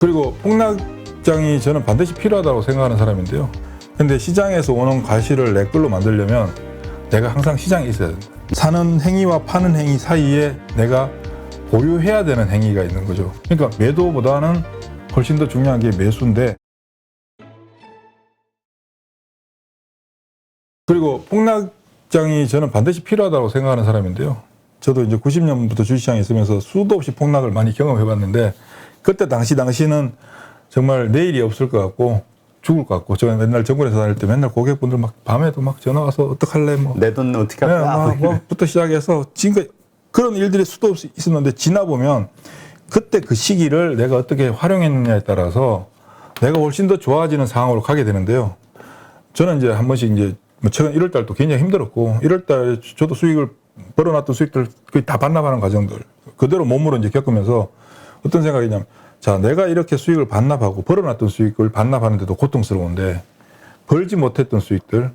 그리고 폭락장이 저는 반드시 필요하다고 생각하는 사람인데요. 근데 시장에서 오는 과실을 내 걸로 만들려면 내가 항상 시장에 있어야 된다. 사는 행위와 파는 행위 사이에 내가 보유해야 되는 행위가 있는 거죠. 그러니까 매도보다는 훨씬 더 중요한 게 매수인데, 그리고 폭락장이 저는 반드시 필요하다고 생각하는 사람인데요. 저도 이제 90년부터 주식시장에 있으면서 수도 없이 폭락을 많이 경험해 봤는데, 그때 당시는 정말 내일이 없을 것 같고 죽을 것 같고, 제가 맨날 정글에서 다닐 때 맨날 고객분들 막 밤에도 막 전화 와서 어떡할래 뭐 내 돈 어떻게 할까? 뭐부터 시작해서 지금까지 그런 일들이 수도 없이 있었는데, 지나 보면 그때 그 시기를 내가 어떻게 활용했느냐에 따라서 내가 훨씬 더 좋아지는 상황으로 가게 되는데요. 저는 이제 한 번씩 이제 최근 1월 달도 굉장히 힘들었고, 1월 달에 저도 수익을 벌어놨던 수익들 거의 다 반납하는 과정들 그대로 몸으로 이제 겪으면서 어떤 생각이냐면, 자, 내가 이렇게 수익을 반납하고 벌어놨던 수익을 반납하는데도 고통스러운데, 벌지 못했던 수익들,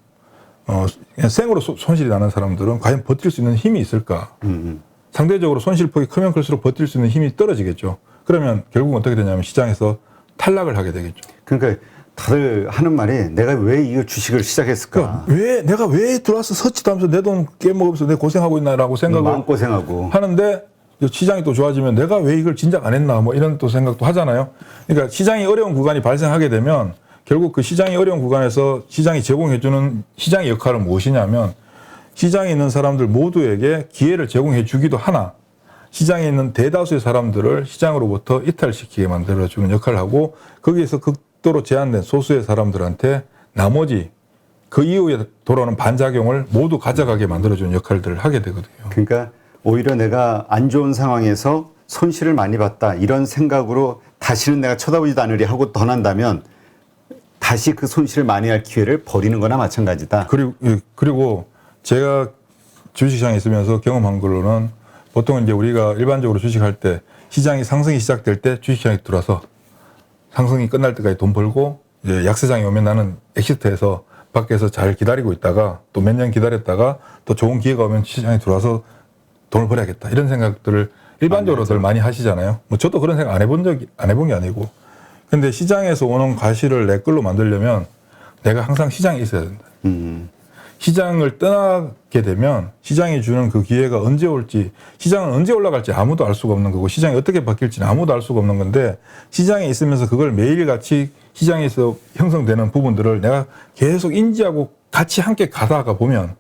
그냥 생으로 손실이 나는 사람들은 과연 버틸 수 있는 힘이 있을까? 상대적으로 손실폭이 크면 클수록 버틸 수 있는 힘이 떨어지겠죠. 그러면 결국은 어떻게 되냐면 시장에서 탈락을 하게 되겠죠. 그러니까 다들 하는 말이, 내가 왜 이 주식을 시작했을까? 그러니까 내가 왜 들어와서 서치도 하면서 내 돈 깨먹으면서 내 고생하고 있나라고 생각을 마음고생하고 하는데, 시장이 또 좋아지면 내가 왜 이걸 진작 안 했나 뭐 이런 또 생각도 하잖아요. 그러니까 시장이 어려운 구간이 발생하게 되면 결국 그 시장이 어려운 구간에서 시장이 제공해주는 시장의 역할은 무엇이냐면, 시장에 있는 사람들 모두에게 기회를 제공해 주기도 하나, 시장에 있는 대다수의 사람들을 시장으로부터 이탈시키게 만들어주는 역할을 하고, 거기에서 극도로 제한된 소수의 사람들한테 나머지 그 이후에 돌아오는 반작용을 모두 가져가게 만들어주는 역할들을 하게 되거든요. 그러니까 오히려 내가 안 좋은 상황에서 손실을 많이 봤다 이런 생각으로 다시는 내가 쳐다보지도 않으려 하고 떠난다면 다시 그 손실을 많이 할 기회를 버리는 거나 마찬가지다. 그리고 제가 주식시장에 있으면서 경험한 걸로는, 보통 이제 우리가 일반적으로 주식할 때 시장이 상승이 시작될 때 주식시장에 들어와서 상승이 끝날 때까지 돈 벌고, 이제 약세장이 오면 나는 엑시트해서 밖에서 잘 기다리고 있다가 또 몇 년 기다렸다가 또 좋은 기회가 오면 시장에 들어와서 돈을 벌어야겠다 이런 생각들을 일반적으로들 많이 하시잖아요. 뭐 저도 그런 생각 안 해본 게 아니고. 근데 시장에서 오는 과실을 내 걸로 만들려면 내가 항상 시장에 있어야 된다. 시장을 떠나게 되면 시장이 주는 그 기회가 언제 올지, 시장은 언제 올라갈지 아무도 알 수가 없는 거고, 시장이 어떻게 바뀔지는 아무도 알 수가 없는 건데, 시장에 있으면서 그걸 매일같이 시장에서 형성되는 부분들을 내가 계속 인지하고 같이 함께 가다가 보면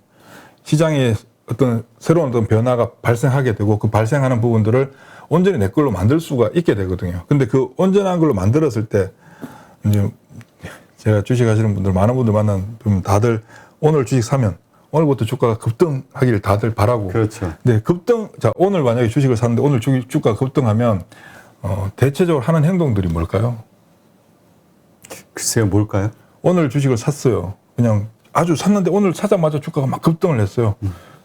시장에 어떤 새로운 어떤 변화가 발생하게 되고, 그 발생하는 부분들을 온전히 내 걸로 만들 수가 있게 되거든요. 근데 그 온전한 걸로 만들었을 때, 이제 제가 주식 하시는 분들, 많은 분들 만나면 다들 오늘 주식 사면 오늘부터 주가가 급등하기를 다들 바라고. 그렇죠. 네, 자, 오늘 만약에 주식을 샀는데 오늘 주가가 급등하면, 대체적으로 하는 행동들이 뭘까요? 글쎄요, 뭘까요? 오늘 주식을 샀어요. 그냥 아주 샀는데 오늘 사자마자 주가가 막 급등을 했어요.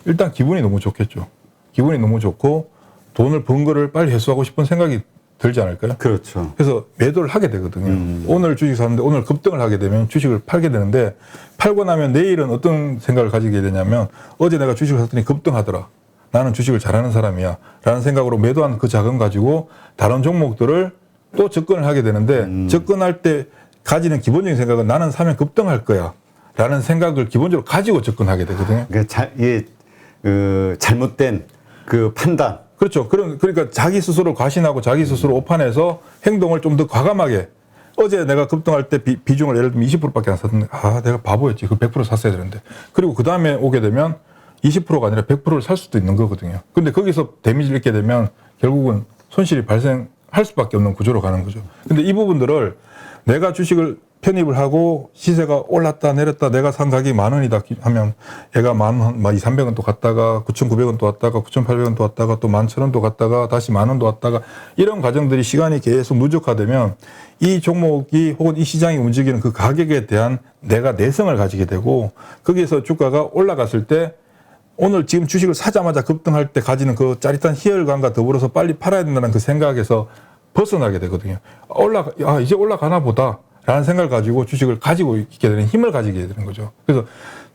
일단 기분이 너무 좋겠죠. 기분이 너무 좋고 돈을 번 거를 빨리 회수하고 싶은 생각이 들지 않을까요? 그렇죠. 그래서 매도를 하게 되거든요. 오늘 주식 샀는데 오늘 급등을 하게 되면 주식을 팔게 되는데, 팔고 나면 내일은 어떤 생각을 가지게 되냐면, 어제 내가 주식을 샀더니 급등하더라, 나는 주식을 잘하는 사람이야 라는 생각으로 매도한 그 자금 가지고 다른 종목들을 또 접근을 하게 되는데, 접근할 때 가지는 기본적인 생각은 나는 사면 급등할 거야 라는 생각을 기본적으로 가지고 접근하게 되거든요. 그러니까 잘못된 그 판단. 그렇죠. 그러니까 자기 스스로 과신하고 자기 스스로 오판해서 행동을 좀 더 과감하게, 어제 내가 급등할 때 비중을 예를 들면 20%밖에 안 샀는데, 내가 바보였지. 그 100% 샀어야 되는데. 그리고 그 다음에 오게 되면 20%가 아니라 100%를 살 수도 있는 거거든요. 근데 거기서 데미지를 입게 되면 결국은 손실이 발생할 수밖에 없는 구조로 가는 거죠. 근데 이 부분들을 내가 주식을 편입을 하고 시세가 올랐다 내렸다, 내가 산 가격이 10,000원이다 하면 얘가 10,000원, 2,300원 또 갔다가 9,900원 또 왔다가 9,800원 또 왔다가 또 11,000원 또 갔다가 다시 10,000원 또 왔다가, 이런 과정들이 시간이 계속 누적화되면 이 종목이 혹은 이 시장이 움직이는 그 가격에 대한 내가 내성을 가지게 되고, 거기에서 주가가 올라갔을 때 오늘 지금 주식을 사자마자 급등할 때 가지는 그 짜릿한 희열감과 더불어서 빨리 팔아야 된다는 그 생각에서 벗어나게 되거든요. 이제 올라가나 보다 라는 생각을 가지고 주식을 가지고 있게 되는 힘을 가지게 되는 거죠. 그래서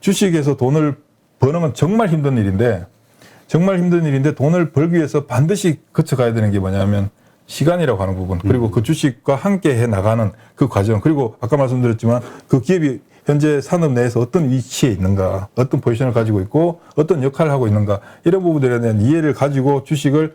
주식에서 돈을 버는 건 정말 힘든 일인데 돈을 벌기 위해서 반드시 거쳐가야 되는 게 뭐냐면 시간이라고 하는 부분, 그리고 그 주식과 함께 해 나가는 그 과정, 그리고 아까 말씀드렸지만 그 기업이 현재 산업 내에서 어떤 위치에 있는가, 어떤 포지션을 가지고 있고 어떤 역할을 하고 있는가, 이런 부분들에 대한 이해를 가지고 주식을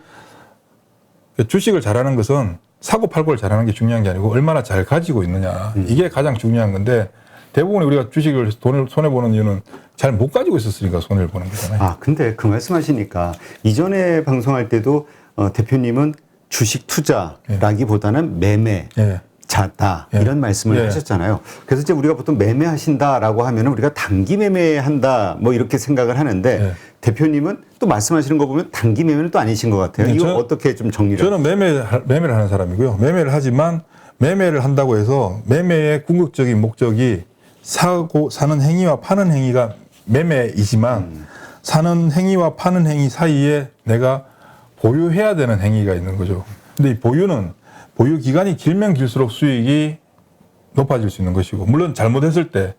잘하는 것은 사고 팔고를 잘하는 게 중요한 게 아니고 얼마나 잘 가지고 있느냐, 이게 가장 중요한 건데, 대부분 우리가 주식을 돈을 손해보는 이유는 잘 못 가지고 있었으니까 손해를 보는 거잖아요. 아, 근데 그 말씀하시니까 이전에 방송할 때도 대표님은 주식 투자라기보다는 매매자다 이런 말씀을 하셨잖아요. 그래서 이제 우리가 보통 매매하신다라고 하면은 우리가 단기 매매한다 뭐 이렇게 생각을 하는데 대표님은 또 말씀하시는 거 보면 단기 매매는 또 아니신 것 같아요. 이거 어떻게 좀 정리를? 저는 매매를 하는 사람이고요. 매매를 하지만 매매를 한다고 해서 매매의 궁극적인 목적이 사는 행위와 파는 행위가 매매이지만 사는 행위와 파는 행위 사이에 내가 보유해야 되는 행위가 있는 거죠. 근데 이 보유 기간이 길면 길수록 수익이 높아질 수 있는 것이고, 물론 잘못했을 때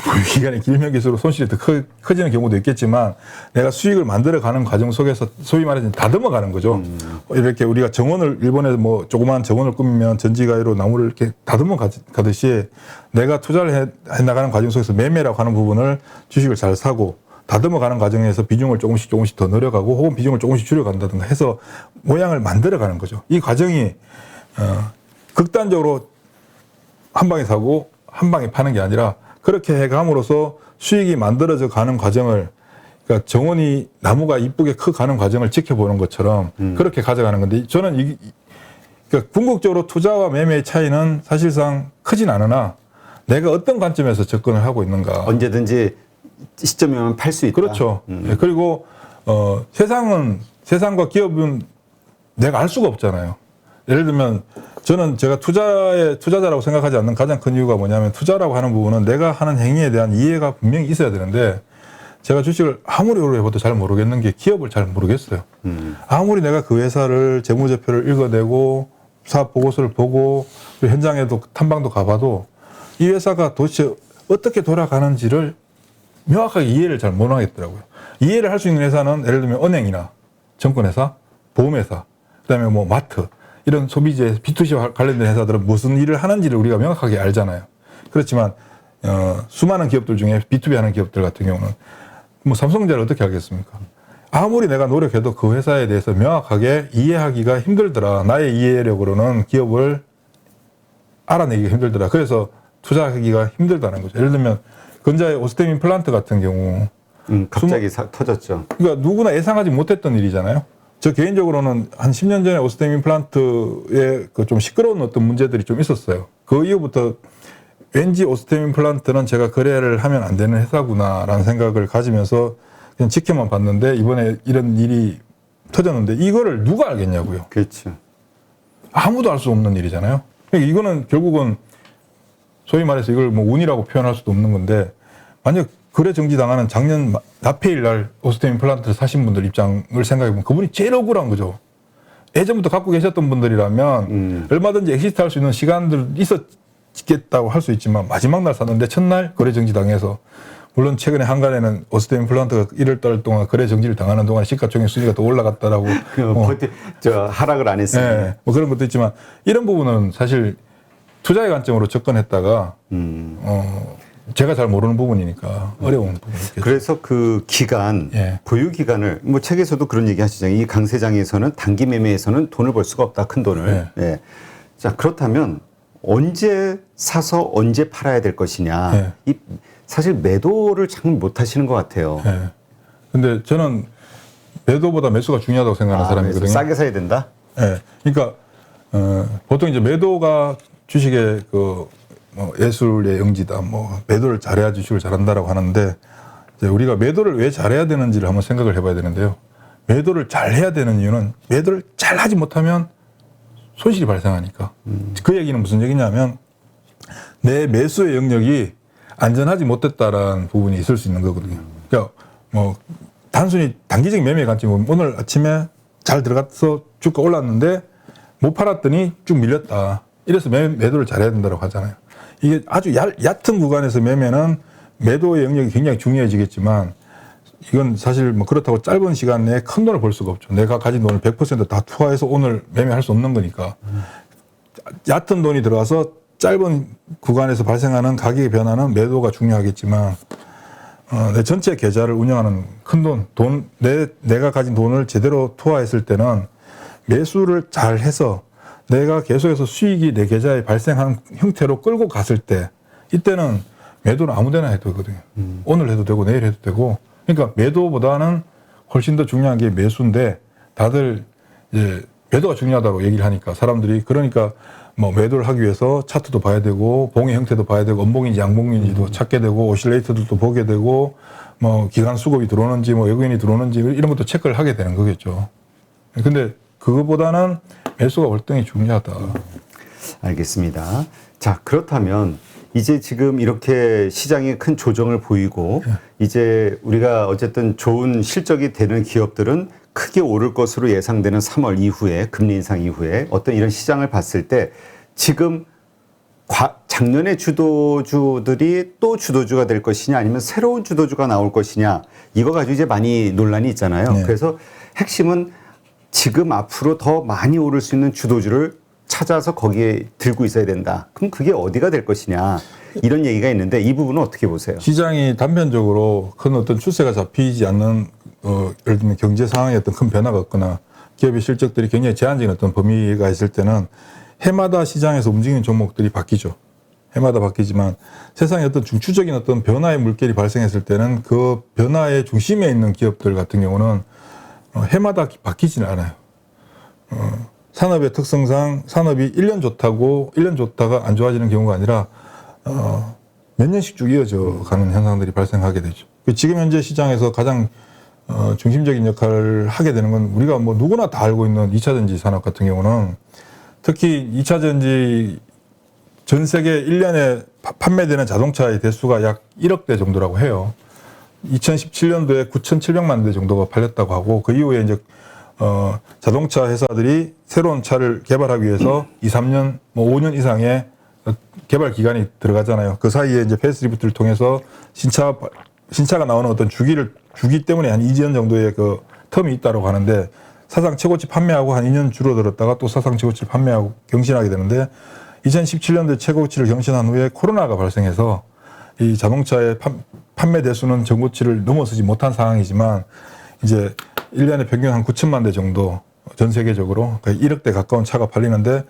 보유 기간이 길면 길수록 손실이 더 커지는 경우도 있겠지만, 내가 수익을 만들어가는 과정 속에서 소위 말해서 다듬어 가는 거죠. 이렇게 우리가 정원을, 일본에서 뭐 조그마한 정원을 꾸미면 전지가위로 나무를 이렇게 다듬어 가듯이 내가 투자를 해 나가는 과정 속에서 매매라고 하는 부분을 주식을 잘 사고 다듬어 가는 과정에서 비중을 조금씩 더 늘려가고 혹은 비중을 조금씩 줄여간다든가 해서 모양을 만들어 가는 거죠. 이 과정이 극단적으로 한 방에 사고 한 방에 파는 게 아니라 그렇게 해감으로써 수익이 만들어져 가는 과정을, 그러니까 정원이 나무가 이쁘게 커가는 과정을 지켜보는 것처럼 그렇게 가져가는 건데, 저는 그러니까 궁극적으로 투자와 매매의 차이는 사실상 크진 않으나 내가 어떤 관점에서 접근을 하고 있는가. 언제든지 시점이 오면 팔 수 있다. 그렇죠. 그리고 세상과 기업은 내가 알 수가 없잖아요. 예를 들면 제가 투자자라고 생각하지 않는 가장 큰 이유가 뭐냐면, 투자라고 하는 부분은 내가 하는 행위에 대한 이해가 분명히 있어야 되는데, 제가 주식을 아무리 오래 해봐도 잘 모르겠는 게 기업을 잘 모르겠어요. 아무리 내가 그 회사를 재무제표를 읽어내고 사업 보고서를 보고 현장에도 탐방도 가봐도 이 회사가 도대체 어떻게 돌아가는지를 명확하게 이해를 잘 못하겠더라고요. 이해를 할 수 있는 회사는 예를 들면 은행이나 증권회사, 보험회사, 그다음에 뭐 마트, 이런 소비재 B2C 관련된 회사들은 무슨 일을 하는지를 우리가 명확하게 알잖아요. 그렇지만 수많은 기업들 중에 B2B 하는 기업들 같은 경우는 뭐 삼성전자를 어떻게 알겠습니까? 아무리 내가 노력해도 그 회사에 대해서 명확하게 이해하기가 힘들더라. 나의 이해력으로는 기업을 알아내기가 힘들더라. 그래서 투자하기가 힘들다는 거죠. 예를 들면 건자의 오스템 임플란트 같은 경우 갑자기 터졌죠. 그러니까 누구나 예상하지 못했던 일이잖아요. 저 개인적으로는 한 10년 전에 오스템 임플란트에 그 좀 시끄러운 어떤 문제들이 좀 있었어요. 그 이후부터 왠지 오스템 임플란트는 제가 거래를 하면 안 되는 회사구나라는 생각을 가지면서 그냥 지켜만 봤는데, 이번에 이런 일이 터졌는데 이거를 누가 알겠냐고요. 그렇죠. 아무도 알 수 없는 일이잖아요. 그러니까 이거는 결국은 소위 말해서 이걸 뭐 운이라고 표현할 수도 없는 건데, 만약 거래 정지당하는 작년 납해일 날 오스템 임플란트를 사신 분들 입장을 생각해보면 그분이 제일 억울한 거죠. 예전부터 갖고 계셨던 분들이라면 얼마든지 엑시트 할 수 있는 시간들 있었겠다고 할 수 있지만, 마지막 날 샀는데 첫날 거래 정지당해서, 물론 최근에 한간에는 오스템 임플란트가 1월 동안 거래 정지를 당하는 동안 시가총액 순위가 더 올라갔다라고 하락을 안 했어요. 네, 뭐 그런 것도 있지만, 이런 부분은 사실 투자의 관점으로 접근했다가 제가 잘 모르는 부분이니까 어려운 부분이겠죠. 그래서 그 기간, 보유 기간을 뭐 책에서도 그런 얘기 하시잖아요. 이 강세장에서는 단기 매매에서는 돈을 벌 수가 없다, 큰 돈을. 자, 그렇다면 언제 사서 언제 팔아야 될 것이냐. 이 사실 매도를 참 못 하시는 것 같아요. 근데 저는 매도보다 매수가 중요하다고 생각하는 사람이거든요. 싸게 사야 된다? 그러니까 보통 이제 매도가 주식의 뭐 예술의 영지다, 뭐 매도를 잘해야 주식을 잘한다라고 하는데, 이제 우리가 매도를 왜 잘해야 되는지를 한번 생각을 해봐야 되는데요. 매도를 잘해야 되는 이유는 매도를 잘하지 못하면 손실이 발생하니까. 그 얘기는 무슨 얘기냐면, 내 매수의 영역이 안전하지 못했다라는 부분이 있을 수 있는 거거든요. 그러니까 뭐 단순히 단기적인 매매 관점이면, 오늘 아침에 잘 들어가서 주가 올랐는데 못 팔았더니 쭉 밀렸다. 이래서 매도를 잘해야 된다고 하잖아요. 이게 아주 얕은 구간에서 매매는 매도의 영역이 굉장히 중요해지겠지만, 이건 사실 뭐 그렇다고 짧은 시간 내에 큰 돈을 벌 수가 없죠. 내가 가진 돈을 100%다 투하해서 오늘 매매할 수 없는 거니까. 얕은 돈이 들어가서 짧은 구간에서 발생하는 가격의 변화는 매도가 중요하겠지만 내 전체 계좌를 운영하는 큰 내가 가진 돈을 제대로 투하했을 때는 매수를 잘 해서 내가 계속해서 수익이 내 계좌에 발생한 형태로 끌고 갔을 때 이때는 매도는 아무 데나 해도 되거든요. 오늘 해도 되고 내일 해도 되고. 그러니까 매도보다는 훨씬 더 중요한 게 매수인데 다들 이제 매도가 중요하다고 얘기를 하니까 사람들이 그러니까 뭐 매도를 하기 위해서 차트도 봐야 되고 봉의 형태도 봐야 되고 음봉인지 양봉인지도 찾게 되고 오실레이터들도 보게 되고 뭐 기관 수급이 들어오는지 뭐 외국인이 들어오는지 이런 것도 체크를 하게 되는 거겠죠. 근데 그거보다는 매수가 월등히 중요하다. 알겠습니다. 자, 그렇다면 이제 지금 이렇게 시장이 큰 조정을 보이고 이제 우리가 어쨌든 좋은 실적이 되는 기업들은 크게 오를 것으로 예상되는 3월 이후에 금리 인상 이후에 어떤 이런 시장을 봤을 때 지금 작년의 주도주들이 또 주도주가 될 것이냐 아니면 새로운 주도주가 나올 것이냐 이거 가지고 이제 많이 논란이 있잖아요. 네. 그래서 핵심은 지금 앞으로 더 많이 오를 수 있는 주도주를 찾아서 거기에 들고 있어야 된다. 그럼 그게 어디가 될 것이냐 이런 얘기가 있는데 이 부분은 어떻게 보세요? 시장이 단편적으로 큰 어떤 추세가 잡히지 않는 예를 들면 경제 상황에 어떤 큰 변화가 없거나 기업의 실적들이 굉장히 제한적인 어떤 범위가 있을 때는 해마다 시장에서 움직이는 종목들이 바뀌죠. 해마다 바뀌지만 세상에 어떤 중추적인 어떤 변화의 물결이 발생했을 때는 그 변화의 중심에 있는 기업들 같은 경우는 해마다 바뀌지는 않아요. 산업의 특성상 산업이 1년 좋다고 1년 좋다가 안 좋아지는 경우가 아니라 몇 년씩 쭉 이어져 가는 현상들이 발생하게 되죠. 지금 현재 시장에서 가장 중심적인 역할을 하게 되는 건 우리가 뭐 누구나 다 알고 있는 2차전지 산업 같은 경우는 특히 2차전지 전 세계 1년에 판매되는 자동차의 대수가 약 1억 대 정도라고 해요. 2017년도에 9,700만 대 정도가 팔렸다고 하고 그 이후에 이제 자동차 회사들이 새로운 차를 개발하기 위해서 2, 3년, 뭐 5년 이상의 개발 기간이 들어가잖아요. 그 사이에 이제 페이스리프트를 통해서 신차가 나오는 어떤 주기 때문에 한 2년 정도의 그 텀이 있다고 하는데 사상 최고치 판매하고 한 2년 줄어들었다가 또 사상 최고치를 판매하고 경신하게 되는데 2017년도에 최고치를 경신한 후에 코로나가 발생해서 이 자동차의 판매 대수는 전고치를 넘어서지 못한 상황이지만 이제 1년에 평균 한 9천만 대 정도 전 세계적으로 1억 대 가까운 차가 팔리는데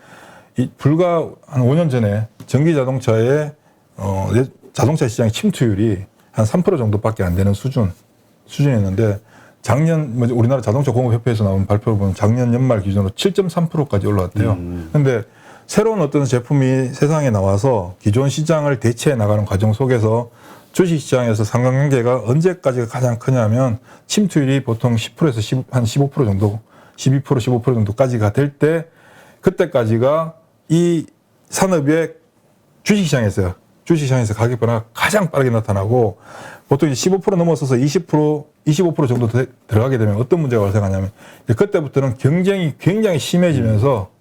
불과 한 5년 전에 전기 자동차의 자동차 시장의 침투율이 한 3% 정도밖에 안 되는 수준이었는데 작년 우리나라 자동차 공업협회에서 나온 발표를 보면 작년 연말 기준으로 7.3%까지 올라왔대요. 그런데 새로운 어떤 제품이 세상에 나와서 기존 시장을 대체해 나가는 과정 속에서 주식시장에서 상관관계가 언제까지가 가장 크냐면 침투율이 보통 10%에서 한 15% 정도, 12%, 15% 정도까지가 될 때 그때까지가 이 산업의 주식시장에서 가격 변화가 가장 빠르게 나타나고 보통 15% 넘어서서 20%, 25% 정도 들어가게 되면 어떤 문제가 발생하냐면 그때부터는 경쟁이 굉장히 심해지면서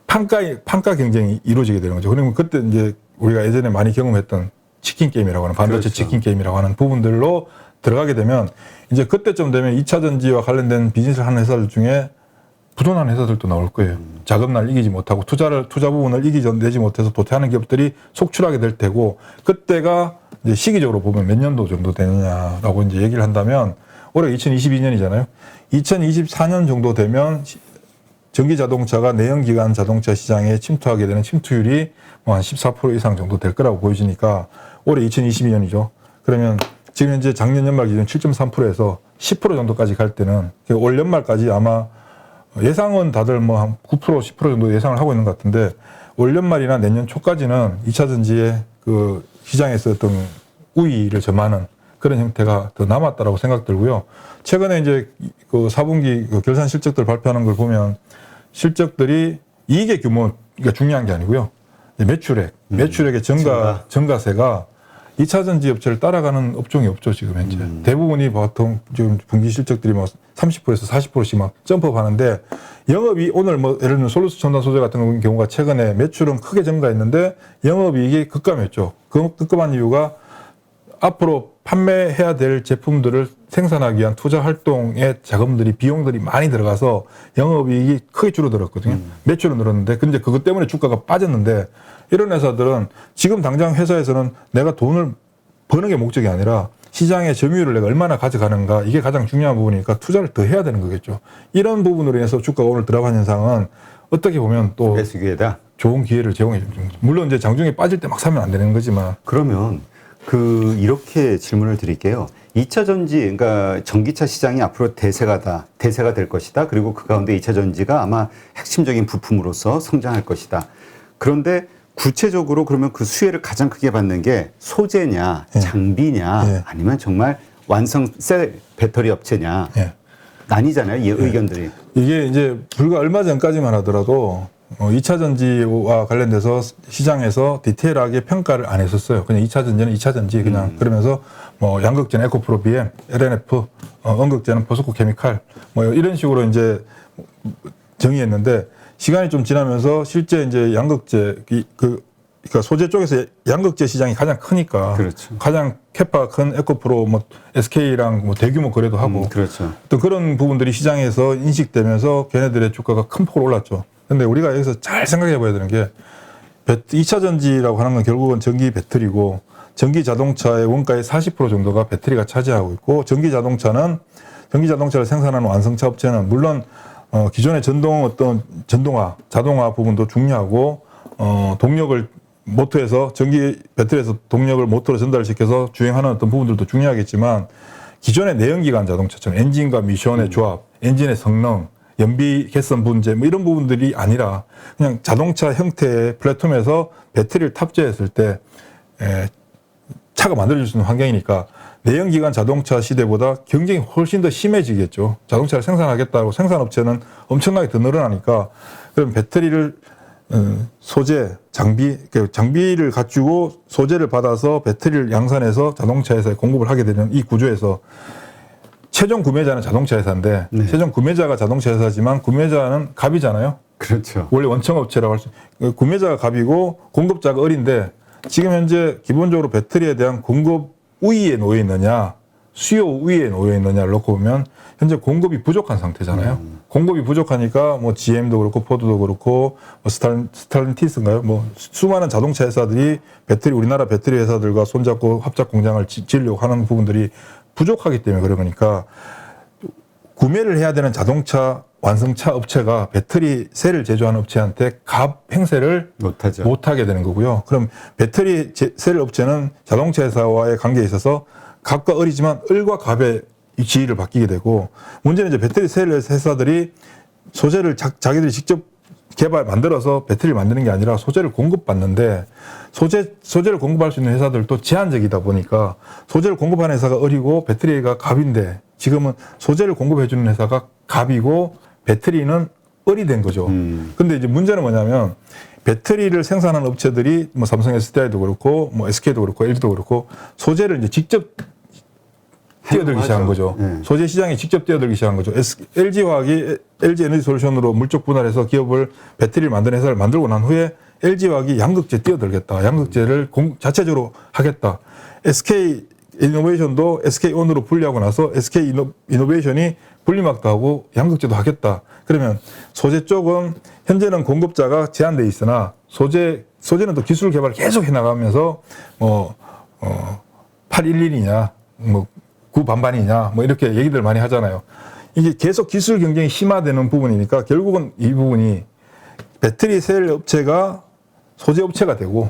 판가 경쟁이 이루어지게 되는 거죠. 그러면 그때 이제 우리가 예전에 많이 경험했던 치킨 게임이라고 하는 반도체 그렇죠. 치킨 게임이라고 하는 부분들로 들어가게 되면 이제 그때쯤 되면 2차 전지와 관련된 비즈니스를 하는 회사들 중에 부도난 회사들도 나올 거예요. 자금날 이기지 못하고 투자 부분을 내지 못해서 도태하는 기업들이 속출하게 될 테고 그때가 이제 시기적으로 보면 몇 년도 정도 되느냐라고 이제 얘기를 한다면 올해 2022년이잖아요. 2024년 정도 되면 전기 자동차가 내연기관 자동차 시장에 침투하게 되는 침투율이 뭐 한 14% 이상 정도 될 거라고 보여지니까 올해 2022년이죠. 그러면 지금 현재 작년 연말 기준 7.3%에서 10% 정도까지 갈 때는 올 연말까지 아마 예상은 다들 뭐 한 9%, 10% 정도 예상을 하고 있는 것 같은데 올 연말이나 내년 초까지는 2차 전지의 그 시장에서 어떤 우위를 점하는 그런 형태가 더 남았다라고 생각 들고요. 최근에 이제 그 4분기 그 결산 실적들 발표하는 걸 보면 실적들이 이익의 규모가 중요한 게 아니고요. 매출액의 증가세가 2차 전지 업체를 따라가는 업종이 없죠, 지금 현재. 대부분이 보통 지금 분기 실적들이 뭐 30%에서 40%씩 막 점프업 하는데 영업이 오늘 뭐 예를 들면 솔루스 첨단 소재 같은 경우가 최근에 매출은 크게 증가했는데 영업이익이 급감했죠. 그 급감한 이유가 앞으로 판매해야 될 제품들을 생산하기 위한 투자 활동의 자금들이 비용들이 많이 들어가서 영업이익이 크게 줄어들었거든요. 매출은 늘었는데 근데 그것 때문에 주가가 빠졌는데 이런 회사들은 지금 당장 회사에서는 내가 돈을 버는 게 목적이 아니라 시장의 점유율을 내가 얼마나 가져가는가 이게 가장 중요한 부분이니까 투자를 더 해야 되는 거겠죠. 이런 부분으로 인해서 주가가 오늘 들어간 현상은 어떻게 보면 또 매수 기회다. 좋은 기회를 제공해 줍니다. 물론 이제 장중에 빠질 때 막 사면 안 되는 거지만 그러면 이렇게 질문을 드릴게요. 2차 전지, 그러니까 전기차 시장이 앞으로 대세가 될 것이다. 그리고 그 가운데 2차 전지가 아마 핵심적인 부품으로서 성장할 것이다. 그런데 구체적으로 그러면 그 수혜를 가장 크게 받는 게 소재냐, 예. 장비냐, 예. 아니면 정말 완성 셀 배터리 업체냐. 예. 나뉘잖아요, 이 의견들이. 이게 이제 불과 얼마 전까지만 하더라도 2차 전지와 관련돼서 시장에서 디테일하게 평가를 안 했었어요. 그냥 2차 전지는 2차 전지 그냥 그러면서 뭐 양극재는 에코프로 BM, LNF, 음극재는 포스코 케미칼 뭐 이런 식으로 이제 정의했는데 시간이 좀 지나면서 실제 이제 양극재 그러니까 소재 쪽에서 양극재 시장이 가장 크니까 그렇죠. 가장 캐파가 큰 에코프로 뭐 SK랑 뭐 대규모 거래도 하고 그렇죠. 또 그런 부분들이 시장에서 인식되면서 걔네들의 주가가 큰 폭으로 올랐죠. 근데 우리가 여기서 잘 생각해 봐야 되는 게 2차 전지라고 하는 건 결국은 전기 배터리고 전기 자동차의 원가의 40% 정도가 배터리가 차지하고 있고 전기 자동차를 생산하는 완성차 업체는 물론 기존의 전동화, 자동화 부분도 중요하고 동력을 모터에서 전기 배터리에서 동력을 모터로 전달시켜서 주행하는 어떤 부분들도 중요하겠지만 기존의 내연기관 자동차처럼 엔진과 미션의 조합, 엔진의 성능, 연비 개선 문제 뭐 이런 부분들이 아니라 그냥 자동차 형태의 플랫폼에서 배터리를 탑재했을 때 차가 만들어질 수 있는 환경이니까 내연기관 자동차 시대보다 경쟁이 훨씬 더 심해지겠죠. 자동차를 생산하겠다고 생산업체는 엄청나게 더 늘어나니까 그럼 배터리를 소재, 장비를 갖추고 소재를 받아서 배터리를 양산해서 자동차 회사에 공급을 하게 되는 이 구조에서 최종 구매자는 자동차 회사인데 네. 최종 구매자가 자동차 회사지만 구매자는 갑이잖아요. 그렇죠. 원래 원청업체라고 할 수 구매자가 갑이고 공급자가 을인데 지금 현재 기본적으로 배터리에 대한 공급 우위에 놓여 있느냐 수요 우위에 놓여 있느냐를 놓고 보면 현재 공급이 부족한 상태잖아요. 공급이 부족하니까 뭐 GM도 그렇고 포드도 그렇고 뭐 스탈린티스인가요? 뭐 수많은 자동차 회사들이 우리나라 배터리 회사들과 손잡고 합작 공장을 지으려고 하는 부분들이 부족하기 때문에 그러니까 구매를 해야 되는 자동차 완성차 업체가 배터리 셀을 제조하는 업체한테 갑 행세를 못하죠. 못하게 되는 거고요. 그럼 배터리 셀 업체는 자동차 회사와의 관계에 있어서 갑과 을이지만 을과 갑의 지위를 바뀌게 되고 문제는 이제 배터리 셀 회사들이 소재를 자기들이 직접 만들어서 배터리를 만드는 게 아니라 소재를 공급받는데 소재를 공급할 수 있는 회사들도 제한적이다 보니까 소재를 공급하는 회사가 을이고 배터리가 갑인데 지금은 소재를 공급해주는 회사가 갑이고 배터리는 을이 된 거죠. 근데 이제 문제는 뭐냐면 배터리를 생산하는 업체들이 뭐 삼성 SDI도 그렇고 뭐 SK도 그렇고 LG도 그렇고 소재를 이제 직접 뛰어들기 시작한 거죠. 네. 소재 시장에 직접 뛰어들기 시작한 거죠. LG화학이 LG 에너지 솔루션으로 물적 분할해서 기업을 배터리를 만드는 회사를 만들고 난 후에 LG화학이 양극재 뛰어들겠다. 양극재를 자체적으로 하겠다. SK 이노베이션도 SK온으로 분리하고 나서 SK 이노베이션이 분리막도 하고 양극재도 하겠다. 그러면 소재 쪽은 현재는 공급자가 제한돼 있으나 소재는 또 기술 개발을 계속 해나가면서 811이냐 뭐 9반반이냐 뭐 이렇게 얘기들 많이 하잖아요. 이게 계속 기술 경쟁이 심화되는 부분이니까 결국은 이 부분이 배터리 셀 업체가 소재 업체가 되고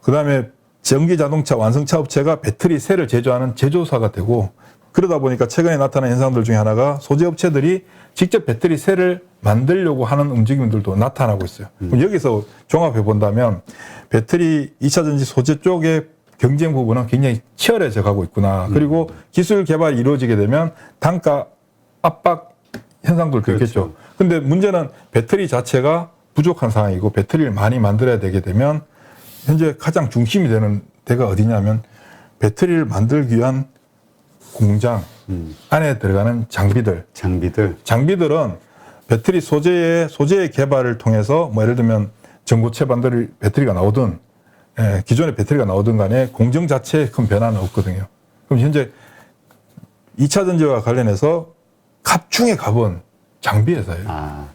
그다음에 전기 자동차 완성차 업체가 배터리 셀을 제조하는 제조사가 되고 그러다 보니까 최근에 나타난 현상들 중에 하나가 소재 업체들이 직접 배터리 셀을 만들려고 하는 움직임들도 나타나고 있어요. 그럼 여기서 종합해 본다면 배터리 2차 전지 소재 쪽의 경쟁 부분은 굉장히 치열해져 가고 있구나. 그리고 기술 개발이 이루어지게 되면 단가 압박 현상도 그렇겠죠. 근데 문제는 배터리 자체가 부족한 상황이고 배터리를 많이 만들어야 되게 되면 현재 가장 중심이 되는 데가 어디냐면 배터리를 만들기 위한 공장 안에 들어가는 장비들은 배터리 소재의 개발을 통해서 뭐 예를 들면 전고체 배터리가 나오든 기존의 배터리가 나오든 간에 공정 자체에 큰 변화는 없거든요. 그럼 현재 2차 전지와 관련해서 갑 중에 갑은 장비 회사예요.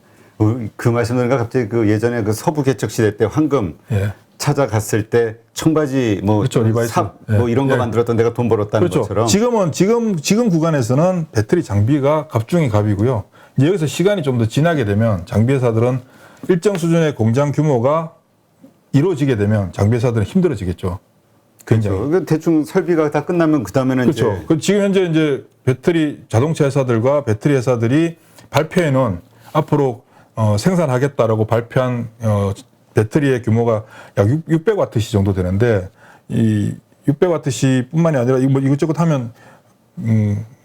그 말씀 드니까 갑자기 그 예전에 그 서부 개척 시대 때 황금 예. 찾아갔을 때 청바지 뭐 그렇죠, 리바이스. 삽 예. 뭐 이런 거 예. 만들었던 데가 돈 벌었다는 그렇죠. 것처럼. 지금 구간에서는 배터리 장비가 갑 중에 갑이고요. 이제 여기서 시간이 좀 더 지나게 되면 장비 회사들은 일정 수준의 공장 규모가 이루어지게 되면 장비 회사들은 힘들어지겠죠. 굉장히. 그렇죠. 대충 설비가 다 끝나면 그 다음에는 그렇죠. 이제 지금 현재 이제 배터리 자동차 회사들과 배터리 회사들이 발표에는 앞으로 생산하겠다라고 발표한 배터리의 규모가 약 600와트시 정도 되는데 이 600와트시뿐만이 아니라 뭐 이것저것 하면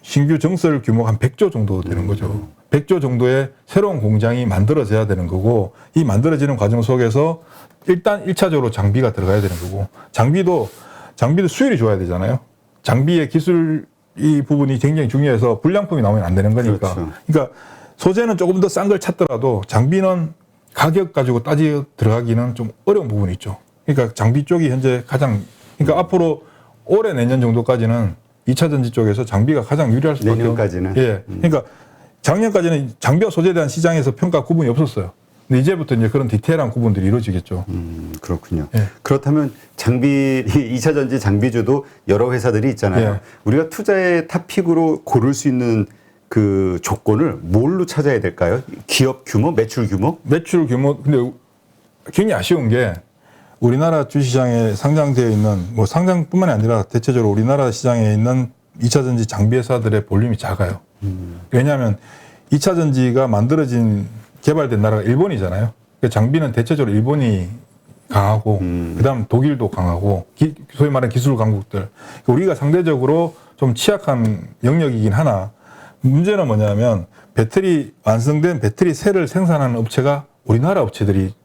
신규 정설 규모가 한 100조 정도 되는 거죠. 100조 정도의 새로운 공장이 만들어져야 되는 거고 이 만들어지는 과정 속에서 일단 1차적으로 장비가 들어가야 되는 거고 장비도 수율이 좋아야 되잖아요. 장비의 기술 이 부분이 굉장히 중요해서 불량품이 나오면 안 되는 거니까. 그렇죠. 그러니까 소재는 조금 더 싼 걸 찾더라도 장비는 가격 가지고 따져 들어가기는 좀 어려운 부분이 있죠. 그러니까 장비 쪽이 현재 그러니까 앞으로 올해 내년 정도까지는 2차 전지 쪽에서 장비가 가장 유리할 수밖에 내년까지는. 예. 그러니까 작년까지는 장비와 소재에 대한 시장에서 평가 구분이 없었어요. 근데 이제부터 이제 그런 디테일한 구분들이 이루어지겠죠. 그렇군요. 예. 그렇다면 2차 전지 장비주도 여러 회사들이 있잖아요. 예. 우리가 투자의 탑픽으로 고를 수 있는 그 조건을 뭘로 찾아야 될까요? 기업 규모, 매출 규모? 매출 규모, 근데 굉장히 아쉬운 게 우리나라 주시장에 상장되어 있는, 뭐 상장뿐만이 아니라 대체적으로 우리나라 시장에 있는 2차 전지 장비 회사들의 볼륨이 작아요. 왜냐하면 2차 전지가 개발된 나라가 일본이잖아요. 그 장비는 대체적으로 일본이 강하고, 그 다음 독일도 강하고, 소위 말하는 기술 강국들. 우리가 상대적으로 좀 취약한 영역이긴 하나, 문제는 뭐냐면 완성된 배터리 셀을 생산하는 업체가 우리나라 업체들이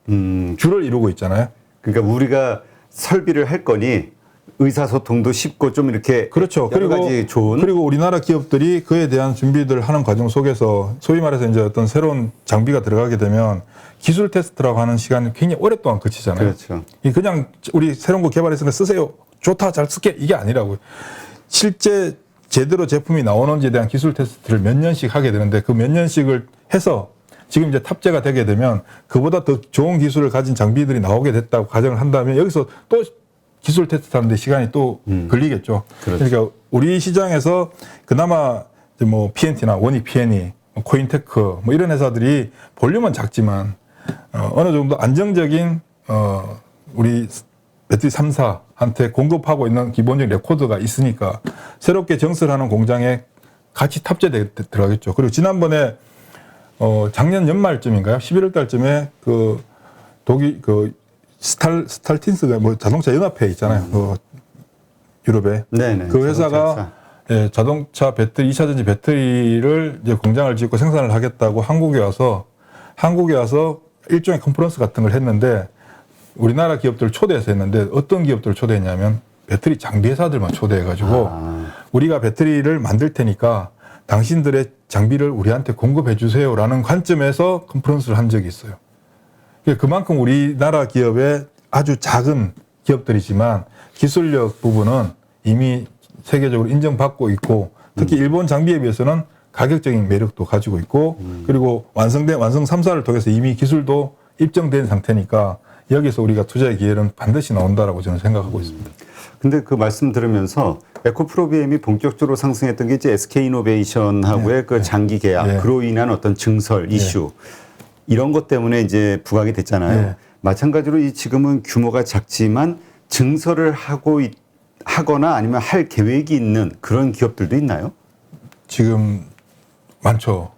주를 이루고 있잖아요. 그러니까 우리가 설비를 할 거니 의사소통도 쉽고 좀 이렇게 그렇죠. 여러 가지 좋은 그리고 우리나라 기업들이 그에 대한 준비들을 하는 과정 속에서 소위 말해서 이제 어떤 새로운 장비가 들어가게 되면 기술 테스트라고 하는 시간이 굉장히 오랫동안 거치잖아요. 그렇죠. 그냥 우리 새로운 거 개발했으니까 쓰세요. 좋다, 잘 쓸게. 이게 아니라고요. 실제 제대로 제품이 나오는지에 대한 기술 테스트를 몇 년씩 하게 되는데 그 몇 년씩을 해서 지금 이제 탑재가 되게 되면 그보다 더 좋은 기술을 가진 장비들이 나오게 됐다고 가정을 한다면 여기서 또 기술 테스트 하는데 시간이 또 걸리겠죠. 그렇죠. 그러니까 우리 시장에서 그나마 이제 뭐 PNT나 원익 PNE, 코인테크 뭐 이런 회사들이 볼륨은 작지만 어느 정도 안정적인 우리 배터리 3사한테 공급하고 있는 기본적인 레코드가 있으니까 새롭게 정설하는 공장에 같이 들어가겠죠. 그리고 지난번에 작년 연말쯤인가요? 11월 달쯤에 그 독일 스탈틴스가 뭐 자동차 연합회 있잖아요. 그 유럽에. 네네, 그 회사가 자동차 배터리 2차 전지 배터리를 이제 공장을 짓고 생산을 하겠다고 한국에 와서 일종의 컨퍼런스 같은 걸 했는데 우리나라 기업들 초대해서 했는데 어떤 기업들을 초대했냐면 배터리 장비 회사들만 초대해가지고 우리가 배터리를 만들 테니까 당신들의 장비를 우리한테 공급해 주세요라는 관점에서 컨퍼런스를 한 적이 있어요. 그만큼 우리나라 기업의 아주 작은 기업들이지만 기술력 부분은 이미 세계적으로 인정받고 있고 특히 일본 장비에 비해서는 가격적인 매력도 가지고 있고 그리고 완성 3사를 통해서 이미 기술도 입증된 상태니까 여기서 우리가 투자의 기회는 반드시 나온다라고 저는 생각하고 있습니다. 근데 그 말씀 들으면서 에코프로비엠이 본격적으로 상승했던 게 이제 SK이노베이션하고의 그 장기 계약, 그로 인한 어떤 증설 이슈 이런 것 때문에 이제 부각이 됐잖아요. 마찬가지로 지금은 규모가 작지만 증설을 하거나 아니면 할 계획이 있는 그런 기업들도 있나요? 지금 많죠.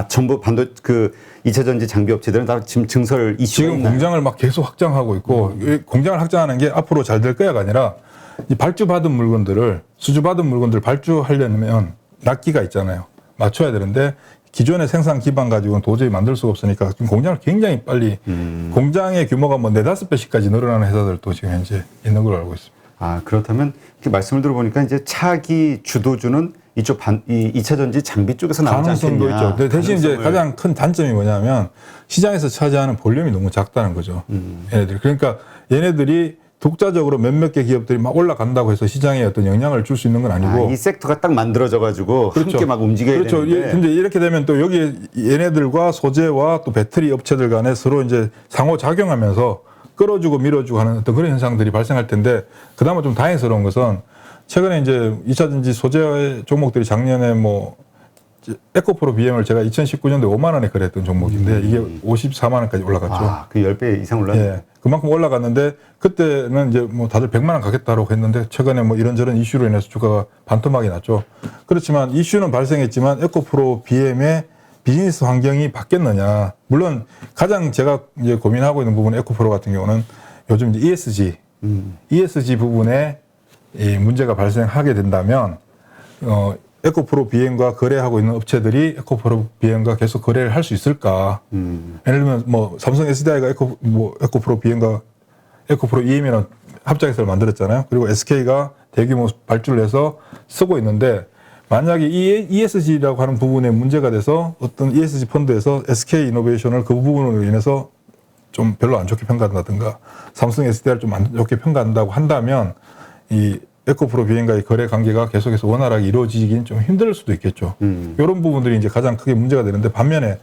전부 2차 전지 장비 업체들은 다 지금 증설 이슈가 지금 있나요? 공장을 막 계속 확장하고 있고 공장을 확장하는 게 앞으로 잘 될 거야가 아니라 이 발주받은 물건들을 수주받은 물건들을 발주하려면 납기가 있잖아요. 맞춰야 되는데 기존의 생산 기반 가지고는 도저히 만들 수가 없으니까 지금 공장을 굉장히 빨리 공장의 규모가 뭐 4-5배씩까지 늘어나는 회사들도 지금 현재 있는 걸로 알고 있습니다. 그렇다면 이렇게 말씀을 들어보니까 이제 차기 주도주는 이쪽 2차 전지 장비 쪽에서 나오지 않겠냐. 가능성도 있죠. 근데 대신 이제 가장 큰 단점이 뭐냐면 시장에서 차지하는 볼륨이 너무 작다는 거죠. 얘네들이. 그러니까 얘네들이 독자적으로 몇몇 개 기업들이 막 올라간다고 해서 시장에 어떤 영향을 줄 수 있는 건 아니고. 이 섹터가 딱 만들어져가지고 함께 막 움직여야 그렇죠. 되는데. 근데 이렇게 되면 또 여기 얘네들과 소재와 또 배터리 업체들 간에 서로 이제 상호작용하면서 끌어주고 밀어주고 하는 어떤 그런 현상들이 발생할 텐데, 그나마 좀 다행스러운 것은 최근에 이제 2차 전지 소재 종목들이 작년에 뭐 에코프로 BM을 제가 2019년도에 5만 원에 거래했던 종목인데 이게 54만 원까지 올라갔죠. 그 10배 이상 올랐네. 예, 그만큼 올라갔는데 그때는 이제 뭐 다들 100만 원 가겠다라고 했는데 최근에 뭐 이런저런 이슈로 인해서 주가가 반토막이 났죠. 그렇지만 이슈는 발생했지만 에코프로 BM의 비즈니스 환경이 바뀌었느냐. 물론 가장 제가 이제 고민하고 있는 부분은 에코프로 같은 경우는 요즘 이제 ESG 부분에 이 문제가 발생하게 된다면 에코프로 BM과 거래하고 있는 업체들이 에코프로 BM과 계속 거래를 할 수 있을까? 예를 들면 뭐 삼성 SDI가 에코프로 BM과 에코프로 EM이라는 합작회사를 만들었잖아요. 그리고 SK가 대규모 발주를 해서 쓰고 있는데 만약에 이 ESG라고 하는 부분에 문제가 돼서 어떤 ESG 펀드에서 SK 이노베이션을 그 부분으로 인해서 좀 별로 안 좋게 평가한다든가 삼성 SDI를 좀 안 좋게 평가한다고 한다면 이 에코프로 BM과의 거래 관계가 계속해서 원활하게 이루어지긴 좀 힘들 수도 있겠죠. 이런 부분들이 이제 가장 크게 문제가 되는데 반면에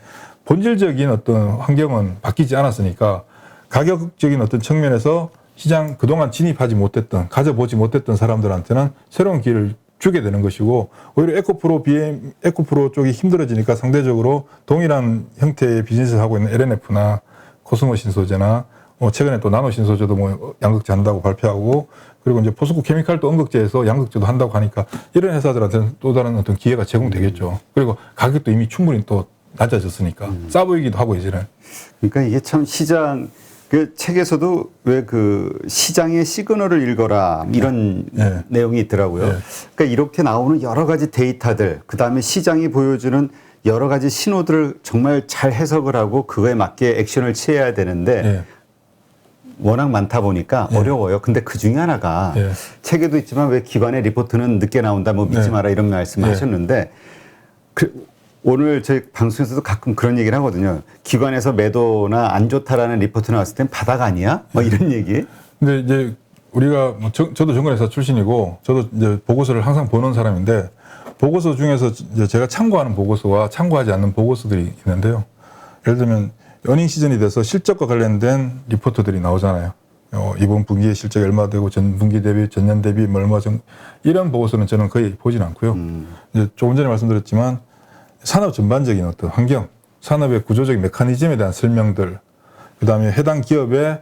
본질적인 어떤 환경은 바뀌지 않았으니까 가격적인 어떤 측면에서 시장 그동안 진입하지 못했던, 가져보지 못했던 사람들한테는 새로운 기회를 주게 되는 것이고, 오히려 에코프로 쪽이 힘들어지니까 상대적으로 동일한 형태의 비즈니스를 하고 있는 LNF나 코스모 신소재나 최근에 또 나노 신소재도 뭐 양극재 한다고 발표하고, 그리고 이제 포스코 케미칼도 음극재에서 양극재도 한다고 하니까 이런 회사들한테는 또 다른 어떤 기회가 제공되겠죠. 그리고 가격도 이미 충분히 또 낮아졌으니까 싸 보이기도 하고 이제는. 그러니까 이게 참 시장 그 책에서도 왜 그 시장의 시그널을 읽어라 이런 내용이 있더라고요. 그러니까 이렇게 나오는 여러 가지 데이터들, 그 다음에 시장이 보여주는 여러 가지 신호들을 정말 잘 해석을 하고 그거에 맞게 액션을 취해야 되는데 워낙 많다 보니까 어려워요. 근데 그 중에 하나가 책에도 있지만 왜 기관의 리포트는 늦게 나온다, 뭐 믿지 마라 이런 말씀을 하셨는데 오늘 저희 방송에서도 가끔 그런 얘기를 하거든요. 기관에서 매도나 안 좋다라는 리포트 나왔을 땐 바닥 아니야? 뭐 이런 얘기. 근데 이제 우리가 뭐 저도 정관회사 출신이고 저도 이제 보고서를 항상 보는 사람인데 보고서 중에서 이제 제가 참고하는 보고서와 참고하지 않는 보고서들이 있는데요. 예를 들면 어닝 시즌이 돼서 실적과 관련된 리포트들이 나오잖아요. 이번 분기에 실적이 얼마 되고 전 분기 대비 전년 대비 뭐 얼마 정도 이런 보고서는 저는 거의 보진 않고요. 이제 조금 전에 말씀드렸지만 산업 전반적인 어떤 환경, 산업의 구조적인 메커니즘에 대한 설명들, 그다음에 해당 기업의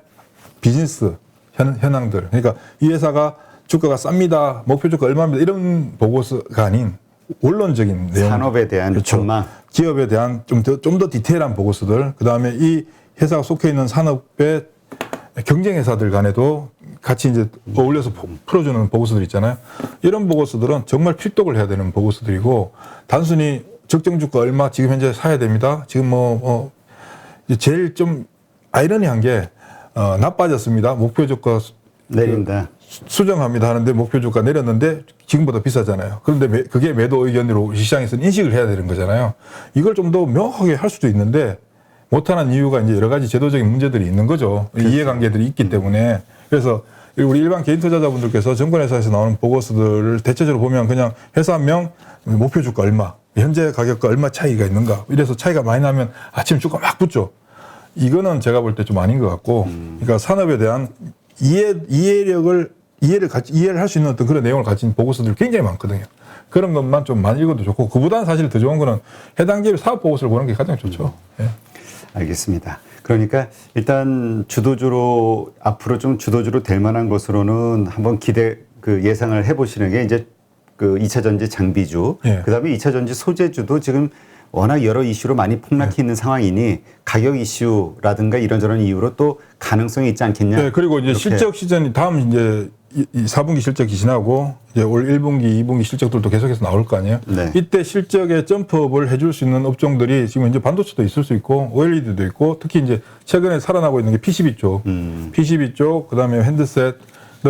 비즈니스 현황들. 그러니까 이 회사가 주가가 쌉니다, 목표 주가 얼마입니다 이런 보고서가 아닌 원론적인 내용, 산업에 대한 그렇죠. 전망, 기업에 대한 좀 더 디테일한 보고서들, 그다음에 이 회사가 속해 있는 산업의 경쟁 회사들 간에도 같이 이제 어울려서 풀어주는 보고서들 있잖아요. 이런 보고서들은 정말 필독을 해야 되는 보고서들이고, 단순히 적정 주가 얼마 지금 현재 사야 됩니다. 지금 제일 좀 아이러니한 게 나빠졌습니다. 목표 주가 내린다. 수정합니다 하는데 목표 주가 내렸는데 지금보다 비싸잖아요. 그런데 그게 매도 의견으로 시장에서는 인식을 해야 되는 거잖아요. 이걸 좀 더 명확하게 할 수도 있는데 못하는 이유가 이제 여러 가지 제도적인 문제들이 있는 거죠. 그렇죠. 이해관계들이 있기 때문에. 그래서 우리 일반 개인 투자자분들께서 정권회사에서 나오는 보고서들을 대체적으로 보면 그냥 회사명 목표 주가 얼마, 현재 가격과 얼마 차이가 있는가, 이래서 차이가 많이 나면 아침 주가 막 붙죠. 이거는 제가 볼 때 좀 아닌 것 같고, 그러니까 산업에 대한 이해를 할 수 있는 어떤 그런 내용을 가진 보고서들이 굉장히 많거든요. 그런 것만 좀 많이 읽어도 좋고, 그보다는 사실 더 좋은 거는 해당 기업의 사업 보고서를 보는 게 가장 좋죠. 알겠습니다. 그러니까 일단 주도주로 앞으로 좀 주도주로 될 만한 것으로는 한번 예상을 해보시는 게 이제 그 2차 전지 장비주, 그다음에 2차 전지 소재주도 지금 워낙 여러 이슈로 많이 폭락해 있는 상황이니 가격 이슈라든가 이런저런 이유로 또 가능성이 있지 않겠냐. 네, 그리고 이제 실적 시즌이 다음 이제 이 4분기 실적이 지나고 이제 올 1분기, 2분기 실적들도 계속해서 나올 거 아니에요. 이때 실적에 점프업을 해줄 수 있는 업종들이 지금 이제 반도체도 있을 수 있고 OLED도 있고, 특히 이제 최근에 살아나고 있는 게 PCB 쪽, PCB 쪽, 그다음에 핸드셋,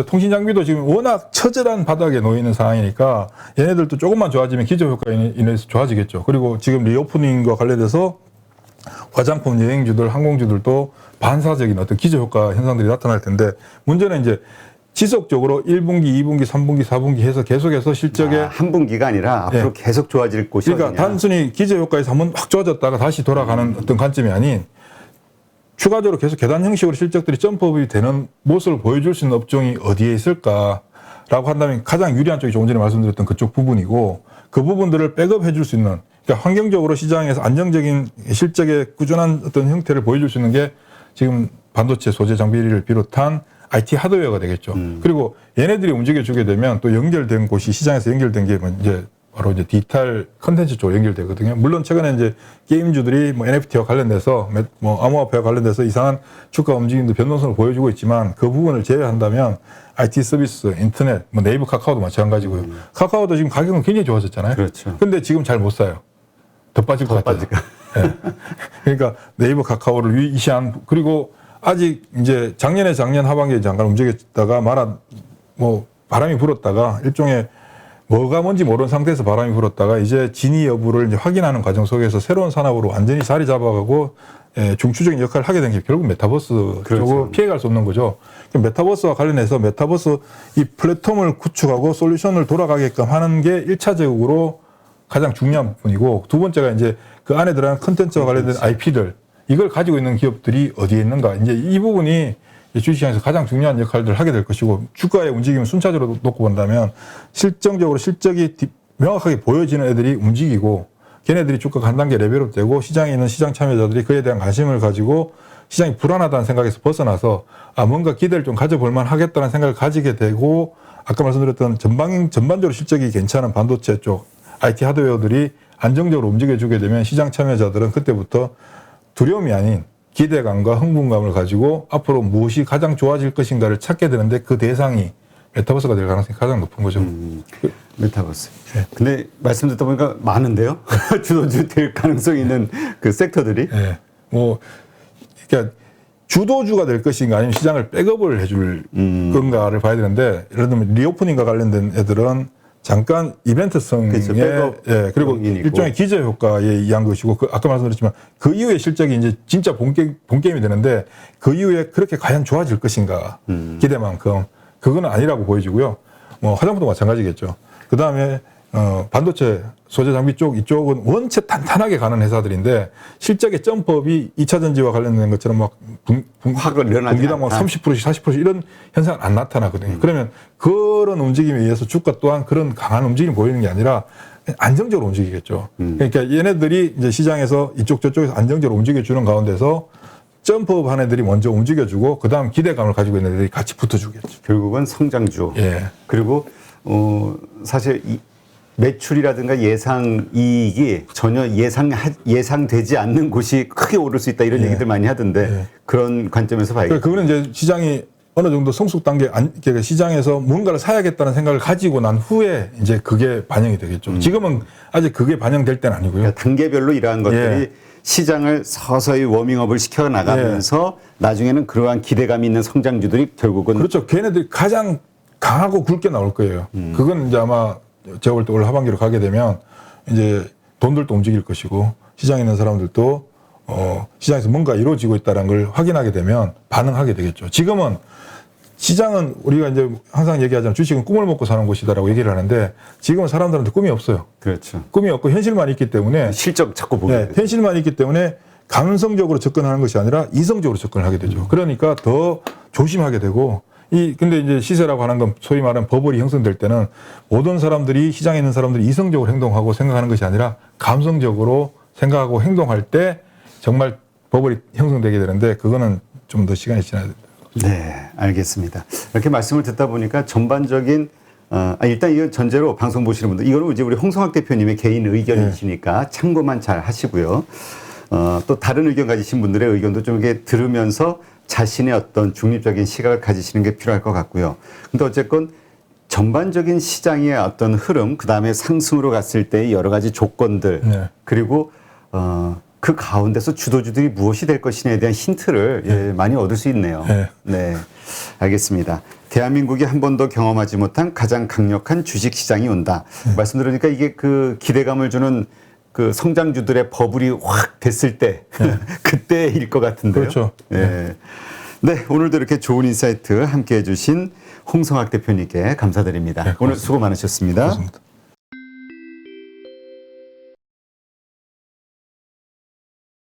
통신 장비도 지금 워낙 처절한 바닥에 놓이는 상황이니까 얘네들도 조금만 좋아지면 기저 효과에 인해서 좋아지겠죠. 그리고 지금 리오프닝과 관련돼서 화장품, 여행주들, 항공주들도 반사적인 어떤 기저효과 현상들이 나타날 텐데 문제는 이제 지속적으로 1분기, 2분기, 3분기, 4분기 해서 계속해서 실적에 한 분기가 아니라 앞으로 예. 계속 좋아질 곳이 그러니까 어디냐. 단순히 기저효과에서 한번 확 좋아졌다가 다시 돌아가는 어떤 관점이 아닌 추가적으로 계속 계단 형식으로 실적들이 점프업이 되는 모습을 보여줄 수 있는 업종이 어디에 있을까라고 한다면 가장 유리한 쪽이 조금 전에 말씀드렸던 그쪽 부분이고 그 부분들을 백업해 줄 수 있는 그러니까 환경적으로 시장에서 안정적인 실적의 꾸준한 어떤 형태를 보여줄 수 있는 게 지금 반도체 소재 장비를 비롯한 IT 하드웨어가 되겠죠. 그리고 얘네들이 움직여주게 되면 또 연결된 곳이 시장에서 연결된 게 이제 바로 이제 디지털 컨텐츠 쪽으로 연결되거든요. 물론 최근에 이제 게임주들이 뭐 NFT와 관련돼서 뭐 암호화폐와 관련돼서 이상한 주가 움직임도 변동성을 보여주고 있지만 그 부분을 제외한다면 IT 서비스, 인터넷, 뭐 네이버 카카오도 마찬가지고요. 카카오도 지금 가격은 굉장히 좋아졌잖아요. 그렇죠. 근데 지금 잘 못 사요. 더 빠질 것 같아요. 예. 그러니까 네이버 카카오를 위시한 그리고 아직 이제 작년 하반기에 잠깐 움직였다가 뭐 바람이 불었다가 일종의 뭐가 뭔지 모르는 상태에서 바람이 불었다가 이제 진위 여부를 이제 확인하는 과정 속에서 새로운 산업으로 완전히 자리 잡아가고 중추적인 역할을 하게 된 게 결국 메타버스 그렇죠. 쪽으로 피해갈 수 없는 거죠. 메타버스와 관련해서 메타버스 이 플랫폼을 구축하고 솔루션을 돌아가게끔 하는 게 1차적으로 가장 중요한 부분이고 두 번째가 이제 그 안에 들어간 컨텐츠와 관련된 IP들 이걸 가지고 있는 기업들이 어디에 있는가 이제 이 부분이 주식시장에서 가장 중요한 역할들을 하게 될 것이고 주가의 움직임을 순차적으로 놓고 본다면 실정적으로 실적이 명확하게 보여지는 애들이 움직이고 걔네들이 주가가 한 단계 레벨업되고 시장에 있는 시장 참여자들이 그에 대한 관심을 가지고 시장이 불안하다는 생각에서 벗어나서 뭔가 기대를 좀 가져볼 만하겠다는 생각을 가지게 되고 아까 말씀드렸던 전반적으로 실적이 괜찮은 반도체 쪽 IT 하드웨어들이 안정적으로 움직여주게 되면 시장 참여자들은 그때부터 두려움이 아닌 기대감과 흥분감을 가지고 앞으로 무엇이 가장 좋아질 것인가를 찾게 되는데 그 대상이 메타버스가 될 가능성이 가장 높은 거죠. 메타버스. 네. 근데 말씀 듣다 보니까 많은데요? 주도주 될 가능성이 있는 그 섹터들이? 네. 뭐, 그러니까 주도주가 될 것인가 아니면 시장을 백업을 해줄 건가를 봐야 되는데 예를 들면 리오프닝과 관련된 애들은 잠깐 이벤트성에 그렇죠. 예, 그리고 일종의 기저 효과에 의한 것이고 아까 말씀드렸지만 그 이후에 실적이 이제 진짜 본 게임이 되는데 그 이후에 그렇게 과연 좋아질 것인가 기대만큼 그거는 아니라고 보여지고요. 뭐 화장품도 마찬가지겠죠. 그 다음에 반도체 소재 장비 쪽 이쪽은 원체 탄탄하게 가는 회사들인데 실적의 점프업이 2차 전지와 관련된 것처럼 막 확 일어나지 분기당 막 30%씩 40%씩 이런 현상은 안 나타나거든요. 그러면 그런 움직임에 의해서 주가 또한 그런 강한 움직임이 보이는 게 아니라 안정적으로 움직이겠죠. 그러니까 얘네들이 이제 시장에서 이쪽 저쪽에서 안정적으로 움직여주는 가운데서 점프업 한 애들이 먼저 움직여주고 그 다음 기대감을 가지고 있는 애들이 같이 붙어주겠죠. 결국은 성장주. 예. 그리고 사실 이 매출이라든가 예상 이익이 전혀 예상되지 않는 곳이 크게 오를 수 있다 이런 얘기들 많이 하던데 그런 관점에서 봐야겠죠. 그거는 이제 시장이 어느 정도 성숙 단계, 그러니까 시장에서 뭔가를 사야겠다는 생각을 가지고 난 후에 이제 그게 반영이 되겠죠. 지금은 아직 그게 반영될 때는 아니고요. 그러니까 단계별로 이러한 것들이 시장을 서서히 워밍업을 시켜 나가면서 나중에는 그러한 기대감이 있는 성장주들이 결국은 그렇죠. 걔네들이 가장 강하고 굵게 나올 거예요. 그건 이제 아마 제가 볼 때 올 하반기로 가게 되면 이제 돈들도 움직일 것이고 시장에 있는 사람들도 시장에서 뭔가 이루어지고 있다는 걸 확인하게 되면 반응하게 되겠죠. 지금은 시장은 우리가 이제 항상 얘기하자면 주식은 꿈을 먹고 사는 곳이다라고 얘기를 하는데 지금은 사람들한테 꿈이 없어요. 그렇죠. 꿈이 없고 현실만 있기 때문에 실적 자꾸 보게 되죠. 현실만 있기 때문에 감성적으로 접근하는 것이 아니라 이성적으로 접근을 하게 되죠. 그러니까 더 조심하게 되고 근데 이제 시세라고 하는 건 소위 말하는 버블이 형성될 때는 모든 사람들이 시장에 있는 사람들이 이성적으로 행동하고 생각하는 것이 아니라 감성적으로 생각하고 행동할 때 정말 버블이 형성되게 되는데 그거는 좀 더 시간이 지나야 됩니다. 네, 알겠습니다. 이렇게 말씀을 듣다 보니까 전반적인 일단 이건 전제로 방송 보시는 분들 이거는 이제 우리 홍성학 대표님의 개인 의견이시니까 참고만 잘 하시고요. 또 다른 의견 가지신 분들의 의견도 좀 이렇게 들으면서 자신의 어떤 중립적인 시각을 가지시는 게 필요할 것 같고요. 근데 어쨌건 전반적인 시장의 어떤 흐름, 그 다음에 상승으로 갔을 때의 여러 가지 조건들, 그리고 그 가운데서 주도주들이 무엇이 될 것이냐에 대한 힌트를 많이 얻을 수 있네요. 네, 알겠습니다. 대한민국이 한 번도 경험하지 못한 가장 강력한 주식 시장이 온다. 말씀 들으니까 이게 그 기대감을 주는 그 성장주들의 버블이 확 됐을 때 그때일 것 같은데요. 그렇죠. 네. 네, 오늘도 이렇게 좋은 인사이트 함께해 주신 홍성학 대표님께 감사드립니다. 네, 오늘 수고 많으셨습니다. 고맙습니다.